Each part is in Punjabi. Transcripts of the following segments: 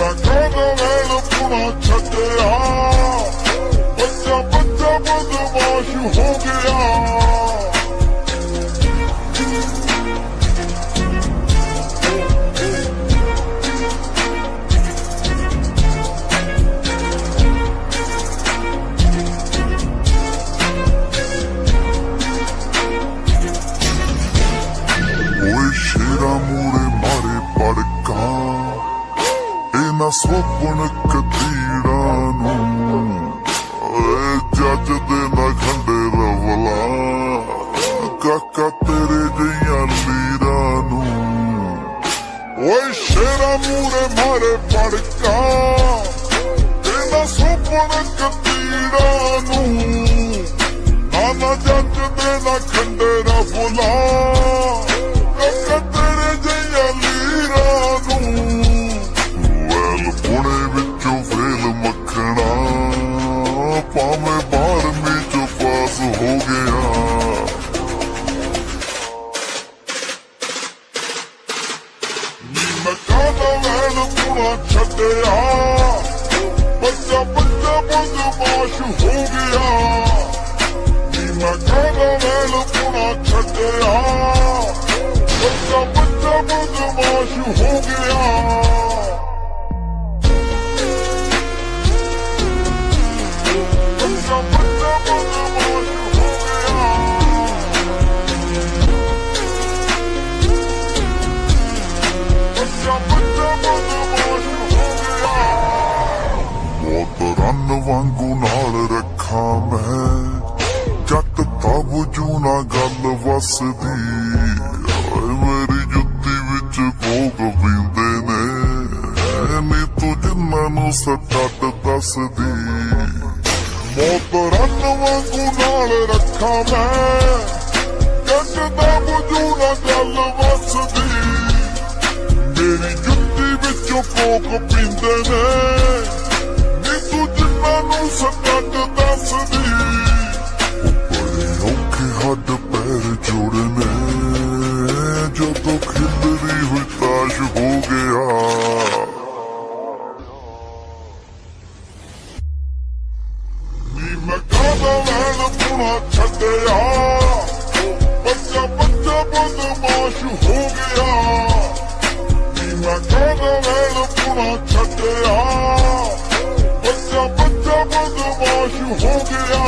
ਮੈਂ ਕਾਹਦਾ ਵੈਲ ਪੁਣਾ ਛੱਡਿਆ, ਬੱਚਾ ਬੱਚਾ ਬਦਮਾਸ਼ ਹੋ ਗਿਆ। ਸ਼ੇਰਾ ਮੂਰੇ ਮਾਰੇ ਪੜਕਾ, ਇਹਨਾਂ ਸੋਪਣ ਕਤੀੜਾ ਨੂੰ, ਜੱਜ ਦੇ ਨਾ ਖੰਡੇ ਰਵਲਾ, ਕਾਕਾ ਤੇਰੇ ਜਿਹੀਆਂ ਲੀਰਾਂ ਨੂੰ। ਓਏ ਸ਼ੇਰਾ ਮੂਰੇ ਮਾਰੇ ਪੜਕਾ, ਇਹਨਾਂ ਸੋਪਣ ਕਤੀੜਾ ਨੂੰ, ਨਾ ਜੱਜ ਦੇ ਨਾ ਖੰਡੇ ਰਵਲਾ, ਤੇਰੇ ਜਿਹੀਆਂ ਲੀਰਾਂ ਨੂੰ। ਵੈਲ ਪੁਣੇ ਵਿੱਚੋਂ ਫੇਲ ਮੱਖਣਾ, ਭਾਵੇਂ 12ਵੀਂ ਚੋਂ ਪਾਸ ਹੋ ਗਿਆ। ਮੈਂ ਕਾਹਦਾ ਵੈਲ ਪੁਣਾ ਛੱਡਿਆ, ਬੱਚਾ ਬੱਚਾ ਬਦਮਾਸ਼ ਹੋ ਗਿਆ। ਮੈਂ ਕਾਹਦਾ ਵੈਲ ਪੁਣਾ ਛੱਡਿਆ, ਬੱਚਾ ਬੱਚਾ ਬਦਮਾਸ਼ ਹੋ ਗਿਆ। ਬੱਚਾ ਬੱਚਾ ਬਦਮਾਸ਼ ਹੋ ਗਿਆ। ਬੱਚਾ ਬੱਚਾ ਬਦਮਾਸ਼ ਹੋ ਗਿਆ। ਬਹੁਤ ਰਨ ਵਾਂਗੂ ਨਾਲ ਰੱਖਾਂ ਮੈਂ, ਜੱਟ ਤਾਬਜੂ ਨਾ ਗੱਲ ਵਸਦੀ। ਮੇਰੀ ਜੁੱਤੀ ਵਿੱਚ ਭੋਗ ਪੀਂਦੇ ਨੇ, ਨੀ ਤੂੰ ਜਿੰਨਾਂ ਨੂੰ ਸੱਟ ਦੱਸਦੀ। ਮੌਤ ਰਨ ਵਾਂਗੂ ਨਾਲ ਰੱਖਾਂ ਮੈਂ, ਜੱਟ ਦਾ ਬੁਝੂ ਨਾ ਗੱਲ ਵਸਦੀ। ਮੇਰੀ ਜੁੱਤੀ ਵਿੱਚੋਂ ਭੋਗ ਪੀਂਦੇ ਨੇ, ਨੀ ਤੂੰ ਜਿੰਨਾਂ ਨੂੰ ਸੱਟ ਦੱਸਦੀ। ਬੜੇ ਔਖੇ ਹੱਡ ਪੈਰ ਜੋੜਨੇ, ਜਦੋਂ ਖਿਲਰੀ ਹੋਈ ਤਾਸ਼ ਹੋ ਗਿਆ। ਨੀ ਮੈਂ ਕਾਹਦਾ ਵੈਲ ਪੁਣਾ ਛੱਡਿਆ, ਬੱਚਾ ਬੱਚਾ ਬਦਮਾਸ਼ ਹੋ ਗਿਆ। ਨੀ ਮੈਂ ਕਾਹਦਾ ਵੈਲ ਪੁਣਾ ਛੱਡਿਆ, ਬੱਚਾ ਬੱਚਾ ਬਦਮਾਸ਼ ਹੋ ਗਿਆ।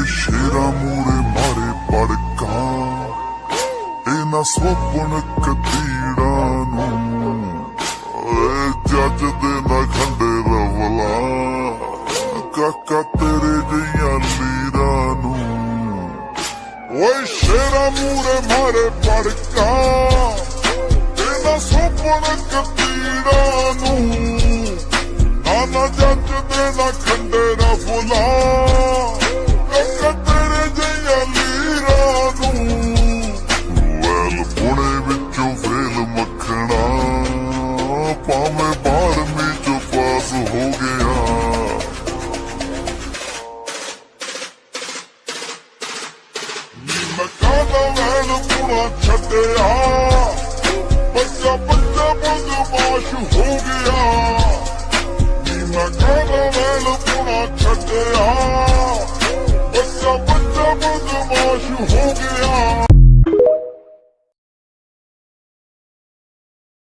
ਸ਼ੇਰਾ ਮੂਰੇ ਮਾਰੇ ਪੜਕਾ, ਇਹਨਾਂ ਸੋਪਣ ਕਤੀੜਾ ਨੂੰ, ਜੱਜ ਦੇ ਨਾ ਖੰਡੇ ਰਵਲਾ, ਕਾਕਾ ਤੇਰੇ ਜਿਹੀਆਂ ਲੀਰਾਂ ਨੂੰ। ਓਏ ਸ਼ੇਰਾ ਮੂਰੇ ਮਾਰੇ ਪੜਕਾ, ਇਹਨਾਂ ਸੋਪਣ ਕਤੀੜਾ ਨੂੰ, ਨਾ ਜੱਜ ਦੇ ਨਾ ਖੰਡੇ ਰਵਲਾ,